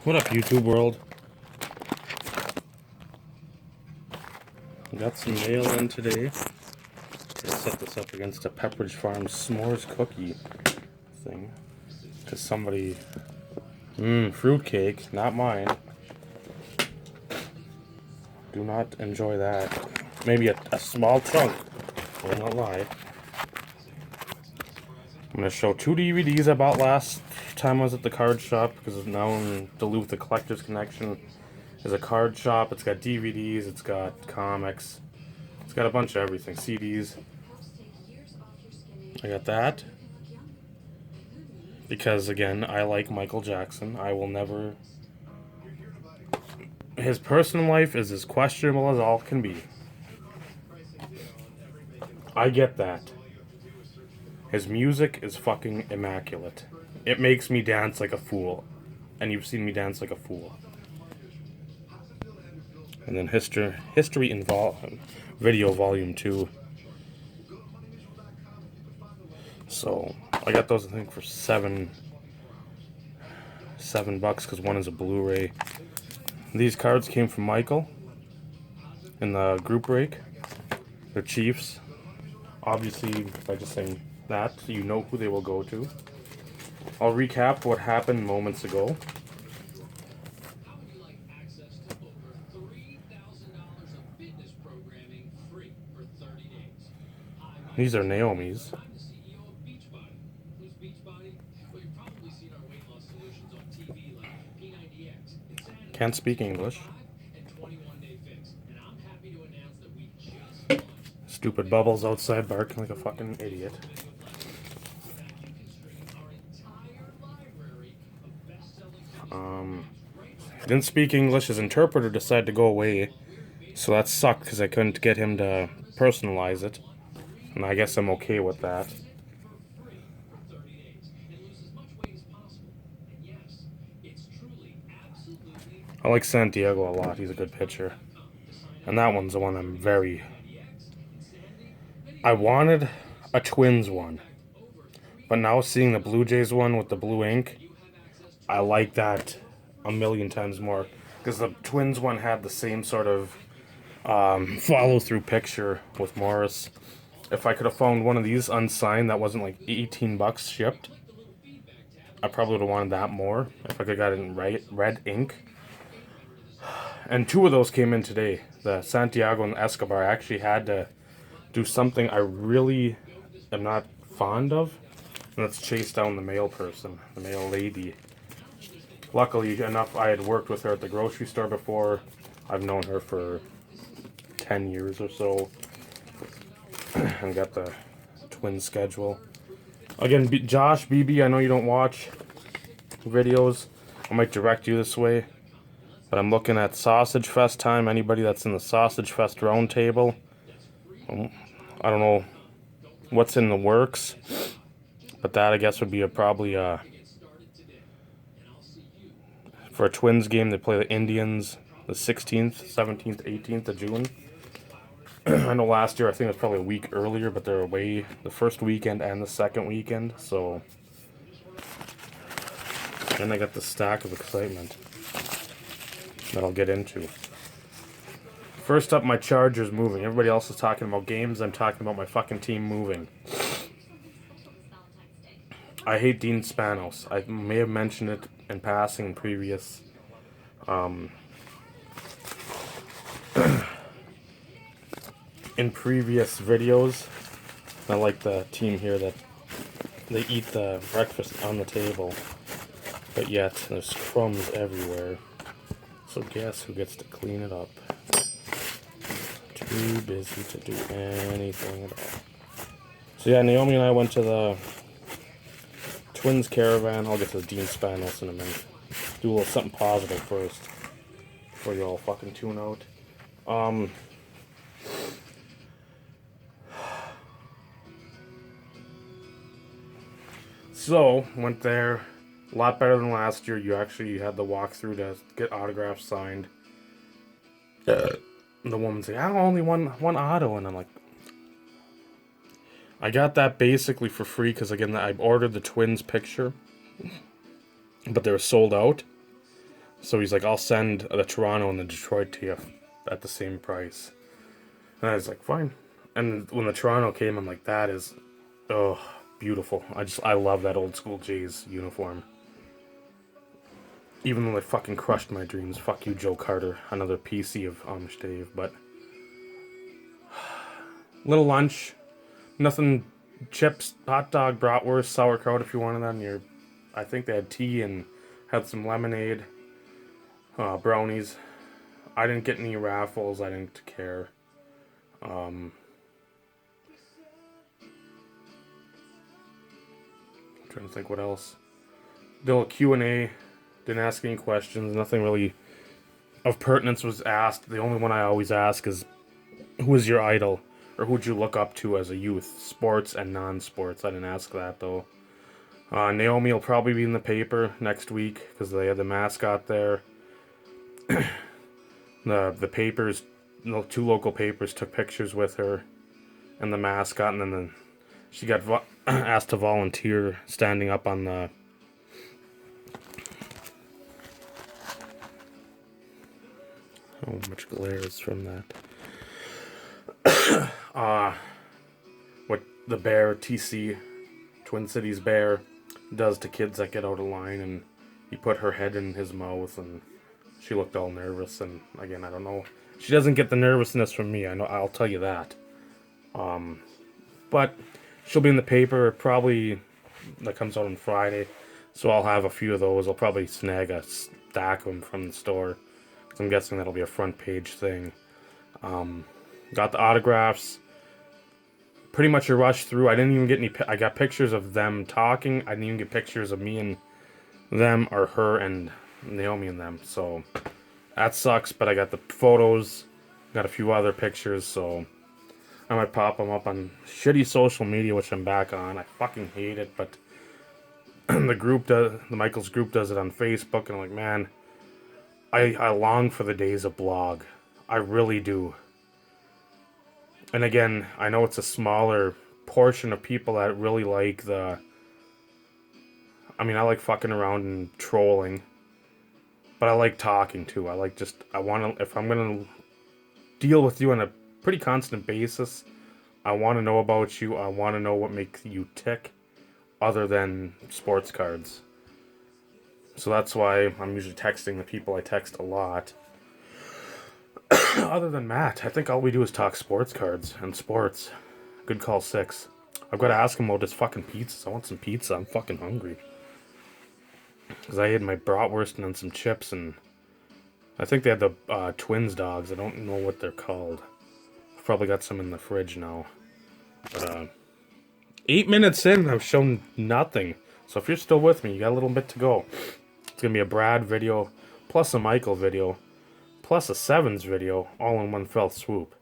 What up, YouTube world? Got some mail in today. I set this up against a Pepperidge Farm s'mores cookie thing. Because somebody... fruitcake, not mine. Do not enjoy that. Maybe a small chunk. Will not lie. I'm going to show 2 DVDs I bought last time I was at the card shop, because now in Duluth, the Collector's Connection is a card shop. It's got DVDs, it's got comics, it's got a bunch of everything, CDs. I got that because, again, I like Michael Jackson. I will never... His personal life is as questionable as all can be. I get that. His music is fucking immaculate. It makes me dance like a fool. And you've seen me dance like a fool. And then History in Video Volume 2. So, I got those, I think, for $7 because one is a Blu-ray. These cards came from Michael in the group break. They're Chiefs. Obviously, by just saying that, you know who they will go to. I'll recap what happened moments ago. These are Naomi's. Can't speak English. Stupid Bubbles outside barking like a fucking idiot. Didn't speak English. His interpreter decided to go away, so that sucked because I couldn't get him to personalize it, and I guess I'm okay with that. I like Santiago a lot. He's a good pitcher, and that one's the one I'm very... I wanted a Twins one, but now seeing the Blue Jays one with the blue ink, I like that a million times more, because the Twins one had the same sort of follow-through picture with Morris. If I could have found one of these unsigned that wasn't like $18 shipped, I probably would have wanted that more if I could have got it in red ink. And 2 of those came in today. The Santiago and Escobar. I actually had to do something I really am not fond of, and that's chase down the mail person, the mail lady. Luckily enough, I had worked with her at the grocery store before. I've known her for 10 years or so, and got the twin schedule. Again, Josh, BB, I know you don't watch videos. I might direct you this way. But I'm looking at Sausage Fest time. Anybody that's in the Sausage Fest round table. I don't know what's in the works, but that I guess would be probably for a Twins game. They play the Indians the 16th, 17th, 18th of June. I know last year I think it was probably a week earlier, but they're away the first weekend and the second weekend. So then I got the stack of excitement that I'll get into. First up, my Chargers moving. Everybody else is talking about games. I'm talking about my fucking team moving. I hate Dean Spanos. I may have mentioned it in passing in previous videos. I like the team here that they eat the breakfast on the table, but yet there's crumbs everywhere. So guess who gets to clean it up? Too busy to do anything at all. So yeah, Naomi and I went to the Twins Caravan. I'll get to Dean Spanos in a minute. Do a little something positive first, before you all fucking tune out. So, went there. A lot better than last year. You actually had the walkthrough to get autographs signed. The woman's like, I only want one auto, and I'm like, I got that basically for free because, again, I ordered the Twins picture, but they were sold out. So he's like, I'll send the Toronto and the Detroit to you at the same price. And I was like, fine. And when the Toronto came, I'm like, that is, oh, beautiful. I love that old school Jays uniform. Even though they fucking crushed my dreams. Fuck you, Joe Carter. Another PC of Amish Dave. But little lunch. Nothing. Chips, hot dog, bratwurst, sauerkraut if you wanted that. And I think they had tea and had some lemonade. Brownies. I didn't get any raffles. I didn't care. I'm trying to think what else. Did a Q&A. Didn't ask any questions. Nothing really of pertinence was asked. The only one I always ask is, who is your idol? Or who'd you look up to as a youth? Sports and non-sports. I didn't ask that, though. Naomi will probably be in the paper next week because they had the mascot there. The papers, two local papers took pictures with her and the mascot, and then she got asked to volunteer standing up on the... Oh, much glare is from that. What the bear, TC, Twin Cities Bear, does to kids that get out of line, and he put her head in his mouth, and she looked all nervous, and again, I don't know. She doesn't get the nervousness from me, I know, I'll tell you that. But she'll be in the paper, probably, that comes out on Friday, so I'll have a few of those. I'll probably snag a stack of them from the store. I'm guessing that'll be a front page thing. Got the autographs. Pretty much a rush through. I didn't even get any... I got pictures of them talking. I didn't even get pictures of me and them, or her and Naomi and them. So that sucks, but I got the photos. Got a few other pictures, so I might pop them up on shitty social media, which I'm back on. I fucking hate it, but the Michaels group does it on Facebook, and I'm like, man, I long for the days of blog. I really do. And again, I know it's a smaller portion of people that really like the... I mean, I like fucking around and trolling. But I like talking too. I want to... If I'm going to deal with you on a pretty constant basis, I want to know about you. I want to know what makes you tick, other than sports cards. So that's why I'm usually texting the people I text a lot. Other than Matt, I think all we do is talk sports cards and sports. Good call, 6. I've got to ask him about his fucking pizzas. I want some pizza. I'm fucking hungry. Because I ate my bratwurst and then some chips, and I think they had the Twins dogs. I don't know what they're called. I've probably got some in the fridge now. But 8 minutes in, I've shown nothing. So if you're still with me, you got a little bit to go. It's going to be a Brad video, plus a Michael video, plus a 1's video, all in one fell swoop.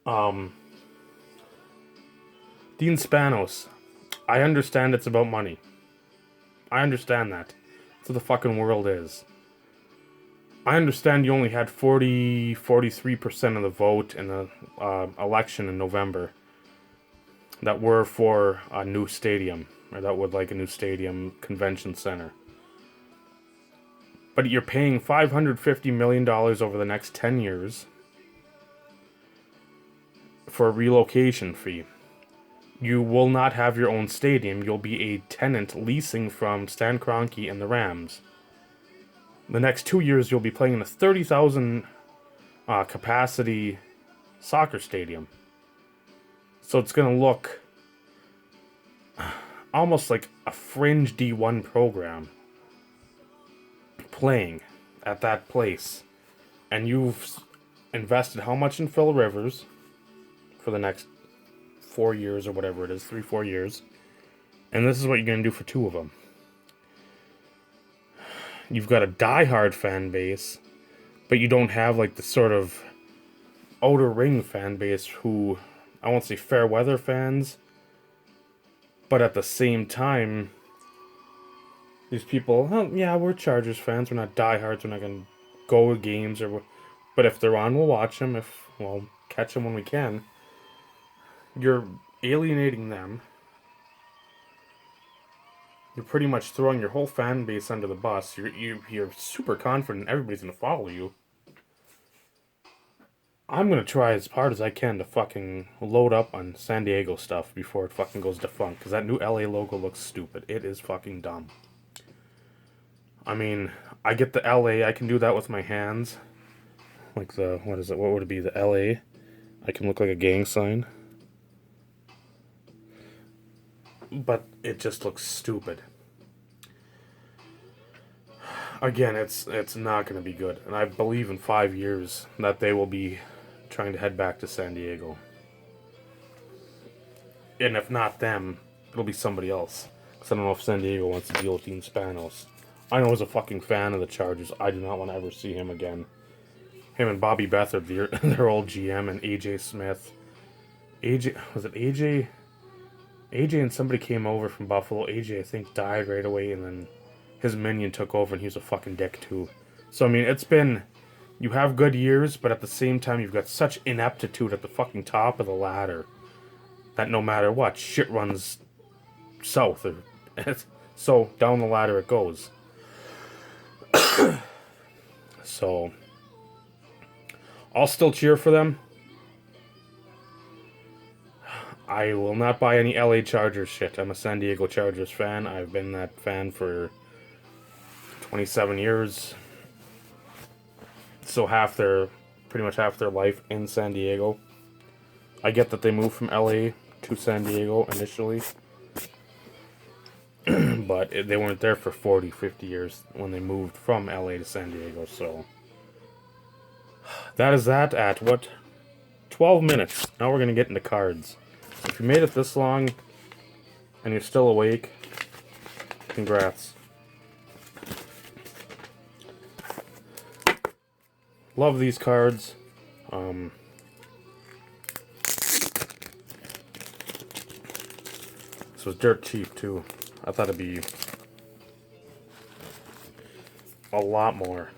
Dean Spanos. I understand it's about money. I understand that. That's what the fucking world is. I understand you only had 43% of the vote in the election in November that were for a new stadium, or that would like a new stadium convention center. But you're paying $550 million over the next 10 years for a relocation fee. You will not have your own stadium. You'll be a tenant leasing from Stan Kroenke and the Rams. The next 2 years, you'll be playing in a 30,000 capacity soccer stadium. So it's going to look almost like a fringe D1 program playing at that place. And you've invested how much in Phil Rivers for the next 4 years or whatever it is, 3-4 years. And this is what you're going to do for 2 of them. You've got a diehard fan base, but you don't have like the sort of outer ring fan base who, I won't say fair weather fans, but at the same time, these people, oh, yeah, we're Chargers fans, we're not diehards, we're not going to go to games, but if they're on, we'll watch them, we'll catch them when we can. You're alienating them. you're pretty much throwing your whole fan base under the bus. You're super confident everybody's gonna follow you. I'm gonna try as hard as I can to fucking load up on San Diego stuff before it fucking goes defunct. Because that new LA logo looks stupid. It is fucking dumb. I mean, I get the LA. I can do that with my hands. Like the, what is it? What would it be? The LA? I can look like a gang sign. But it just looks stupid. Again, it's not going to be good. And I believe in 5 years that they will be trying to head back to San Diego. And if not them, it'll be somebody else. Because I don't know if San Diego wants to deal with Dean Spanos. I know as a fucking fan of the Chargers, I do not want to ever see him again. Him and Bobby Beathard, their old GM, and AJ Smith. Was it AJ? AJ and somebody came over from Buffalo. AJ, I think, died right away, and then his minion took over, and he was a fucking dick, too. So, I mean, it's been... You have good years, but at the same time, you've got such ineptitude at the fucking top of the ladder that no matter what, shit runs south. So, down the ladder it goes. So, I'll still cheer for them. I will not buy any LA Chargers shit. I'm a San Diego Chargers fan. I've been that fan for 27 years. So pretty much half their life in San Diego. I get that they moved from LA to San Diego initially. But they weren't there for 40, 50 years when they moved from LA to San Diego, so... That is that at, what? 12 minutes. Now we're going to get into cards. So if you made it this long, and you're still awake, congrats. Love these cards. This was dirt cheap, too. I thought it'd be a lot more.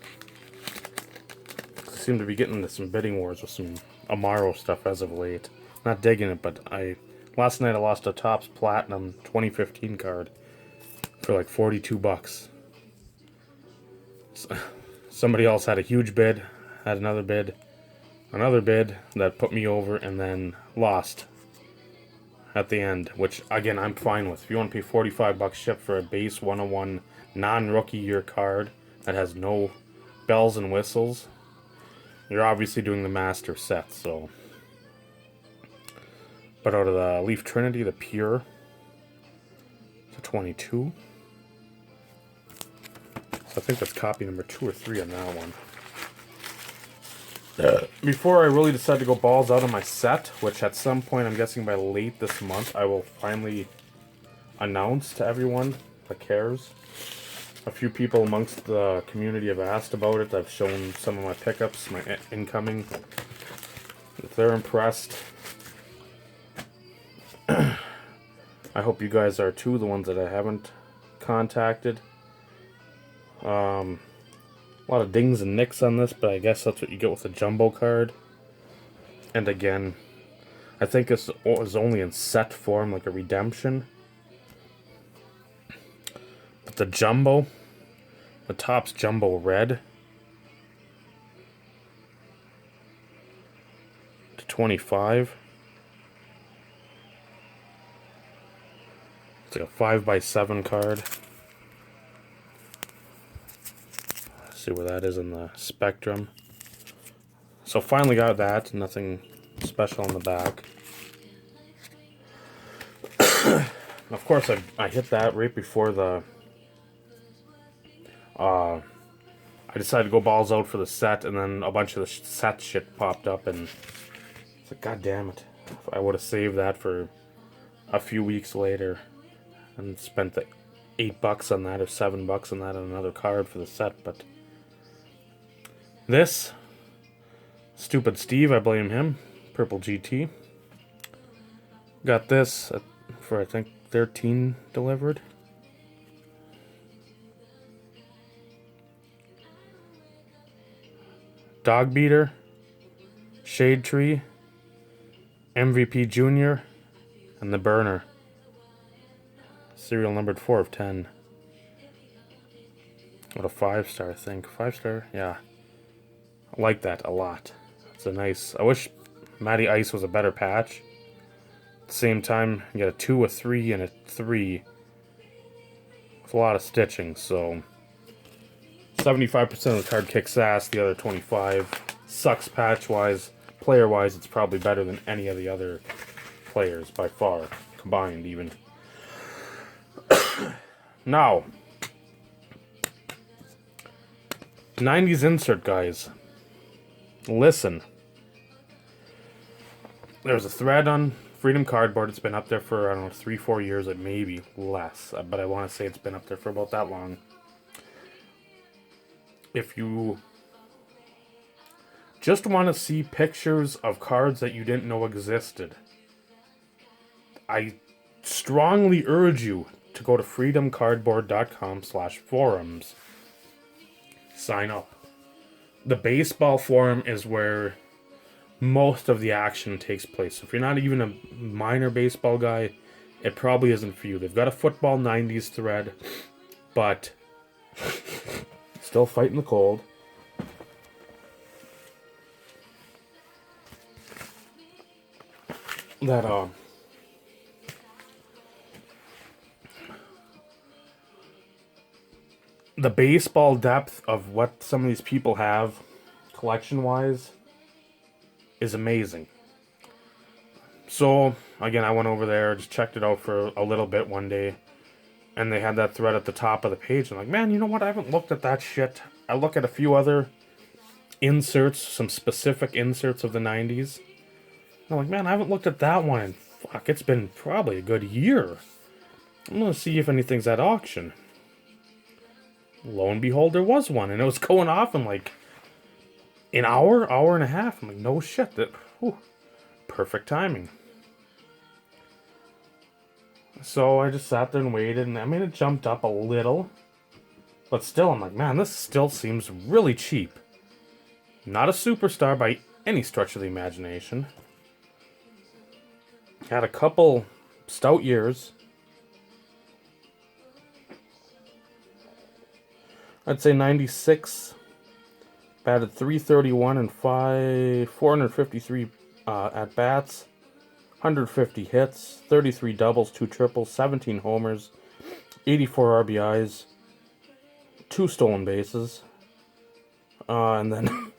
I seem to be getting into some bidding wars with some Amaro stuff as of late. Not digging it, but last night I lost a Topps Platinum 2015 card for like $42. Somebody else had a huge bid, had another bid that put me over, and then lost at the end, which again I'm fine with. If you want to pay $45 ship for a base 101 non-rookie year card that has no bells and whistles, you're obviously doing the master set. So, but out of the Leaf Trinity, the pure, it's a 22. So I think that's copy number 2 or 3 on that one. Before I really decide to go balls out on my set, which at some point, I'm guessing by late this month, I will finally announce to everyone that cares. A few people amongst the community have asked about it. I've shown some of my pickups, my incoming. If they're impressed, I hope you guys are too, the ones that I haven't contacted. A lot of dings and nicks on this, but I guess that's what you get with a jumbo card. And again, I think this was only in set form, like a redemption. But the jumbo, the Topps Jumbo Red, to 25. It's like a 5x7 card. See where that is in the spectrum. So finally got that. Nothing special on the back. Of course, I hit that right before the... I decided to go balls out for the set, and then a bunch of the set shit popped up, and it's like, God damn it. If I would have saved that for a few weeks later and spent the $8 on that or $7 on that on another card for the set, but... This, stupid Steve, I blame him. Purple GT. Got this for, I think, 13 delivered. Dog Beater, Shade Tree, MVP Junior, and the Burner. serial numbered 4 of 10. What a 5-star, I think. 5-star? Yeah. I like that a lot. It's a nice... I wish Matty Ice was a better patch. At the same time, you get a 2, a 3, and a 3. With a lot of stitching, so... 75% of the card kicks ass, the other 25 sucks patch-wise. Player-wise, it's probably better than any of the other players, by far. Combined, even. Now... 90s insert, guys. Listen. There's a thread on Freedom Cardboard. It's been up there for, I don't know, 3-4 years, or maybe less. But I want to say it's been up there for about that long. If you just want to see pictures of cards that you didn't know existed, I strongly urge you to go to freedomcardboard.com/forums. Sign up. The baseball forum is where most of the action takes place. So if you're not even a minor baseball guy, it probably isn't for you. They've got a football 90s thread, but still fighting the cold. That the baseball depth of what some of these people have, collection-wise, is amazing. So, again, I went over there, just checked it out for a little bit one day, and they had that thread at the top of the page. I'm like, man, you know what? I haven't looked at that shit. I look at a few other inserts, some specific inserts of the 90s. I'm like, man, I haven't looked at that one in, fuck, it's been probably a good year. I'm going to see if anything's at auction. Lo and behold, there was one, and it was going off in like an hour, hour and a half. I'm like, no shit, that, whew, perfect timing. So I just sat there and waited, and I mean, it jumped up a little, but still, I'm like, man, this still seems really cheap. Not a superstar by any stretch of the imagination. Had a couple stout years. I'd say 96, batted .331 and 453 at-bats, 150 hits, 33 doubles, 2 triples, 17 homers, 84 RBIs, 2 stolen bases, and then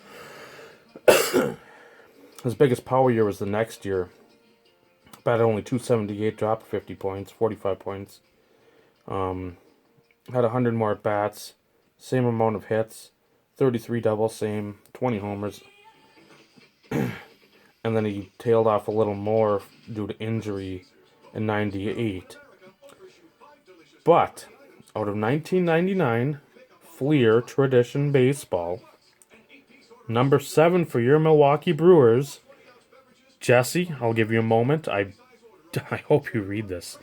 his biggest power year was the next year. Batted only .278, dropped 50 points, 45 points, had 100 more at-bats, same amount of hits, 33 doubles, same, 20 homers. And then he tailed off a little more due to injury in 98. But, out of 1999, Fleer Tradition Baseball, number 7 for your Milwaukee Brewers, Jesse, I'll give you a moment. I hope you read this.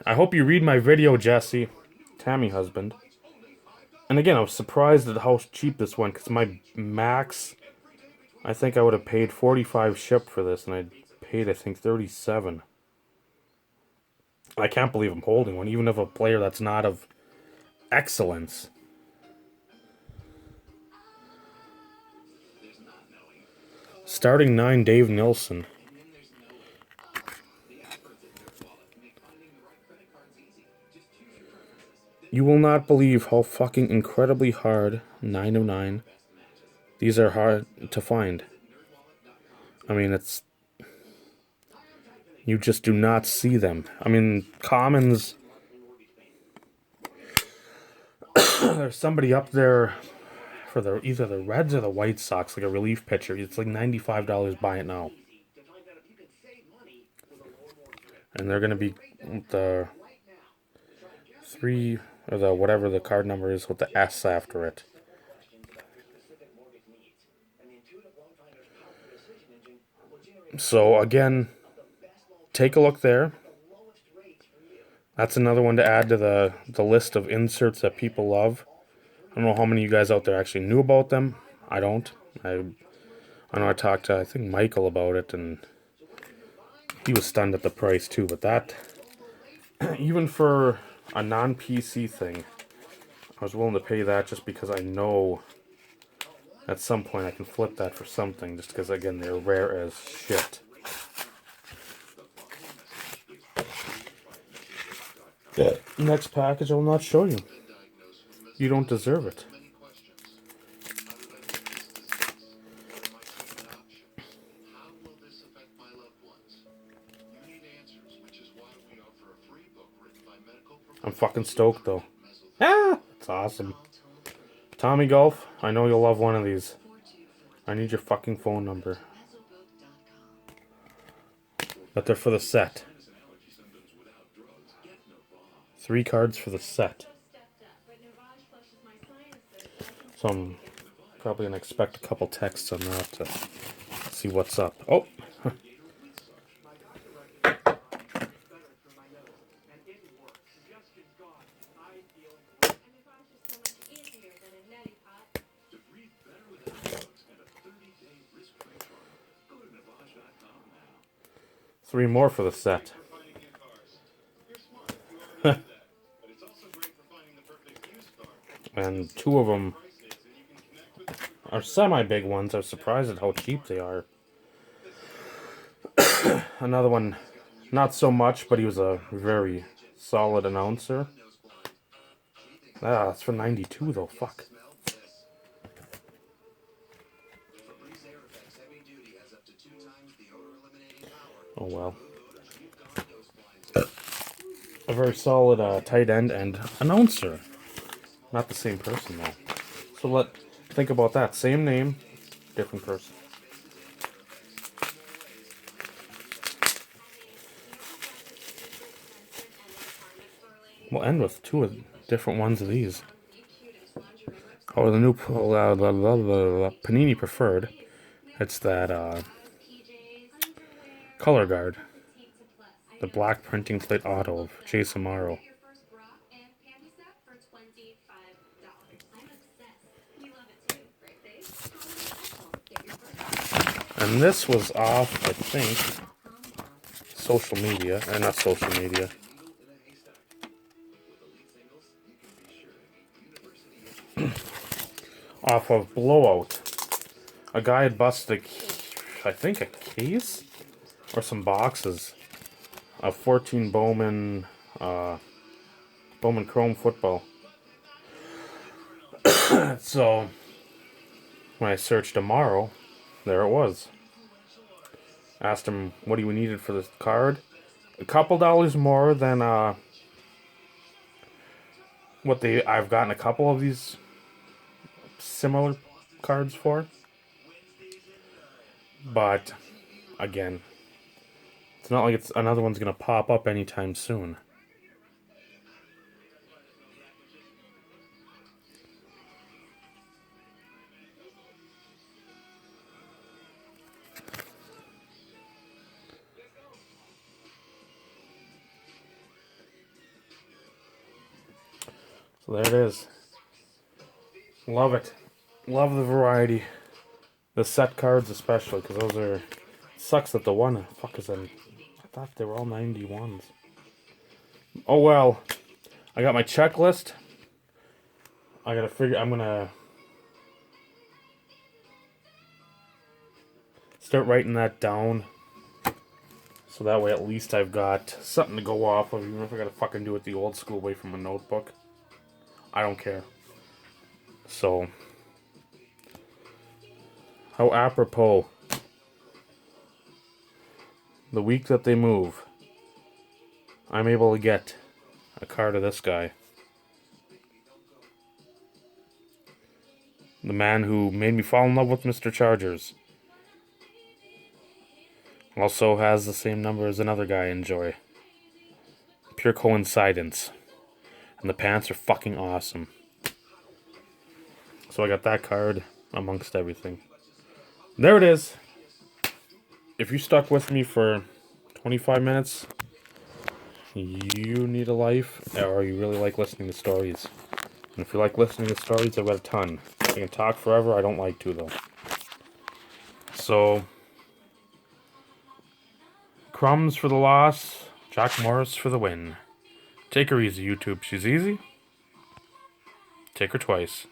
I hope you read my video, Jesse. Tammy husband. And again, I was surprised at how cheap this went, because my max, I think I would have paid 45 shipped for this, and I paid, I think, 37. I can't believe I'm holding one, even of a player that's not of excellence. Starting 9, Dave Nilsson. You will not believe how fucking incredibly hard 9 of 9. These are hard to find. I mean, it's... You just do not see them. I mean, commons... There's somebody up there for either the Reds or the White Sox, like a relief pitcher. It's like $95. Buy it now. And they're going to be the 3... or the whatever the card number is with the S after it. So again, take a look there. That's another one to add to the list of inserts that people love. I don't know how many of you guys out there actually knew about them. I don't. I know I talked to, I think, Michael about it, and he was stunned at the price too. But that even for a non-PC thing, I was willing to pay that just because I know at some point I can flip that for something, just because, again, they're rare as shit. Next package I will not show you. You don't deserve it. I'm fucking stoked though. Ah! It's awesome. Tommy Golf, I know you'll love one of these. I need your fucking phone number. But they're for the set. 3 cards for the set. So I'm probably gonna expect a couple texts on that to see what's up. Oh! Three more for the set. And 2 of them are semi-big ones. I was surprised at how cheap they are. Another one, not so much, but he was a very solid announcer. Ah, that's for 92 though, fuck. Oh well. A very solid tight end and announcer. Not the same person though. So think about that. Same name, different person. We'll end with 2 different ones of these. Oh, the new Panini Preferred. It's that color guard. The black printing plate auto of Amaro. And this was off, I think, social media. Or not social media. Off of Blowout. A guy had busted, I think, a case? Or some boxes of 14 Bowman Chrome football. So, when I searched Amaro, there it was. Asked him what he needed for this card. A couple dollars more than I've gotten a couple of these similar cards for. But again, it's not like another one's gonna pop up anytime soon. So there it is. Love it. Love the variety. The set cards especially, because those are... Sucks that the one... Fuck is them? I thought they were all 91s. Oh well. I got my checklist. I gotta figure... I'm gonna... start writing that down. So that way at least I've got something to go off of, even if I gotta fucking do it the old school way from a notebook. I don't care. So, how apropos. The week that they move, I'm able to get a card of this guy. The man who made me fall in love with Mr. Chargers. Also has the same number as another guy I enjoy. Pure coincidence. And the pants are fucking awesome. So I got that card amongst everything. There it is. If you stuck with me for 25 minutes, you need a life, or you really like listening to stories. And if you like listening to stories, I've got a ton. I can talk forever, I don't like to though. So, Crumbs for the loss, Jack Morris for the win. Take her easy, YouTube. She's easy. Take her twice.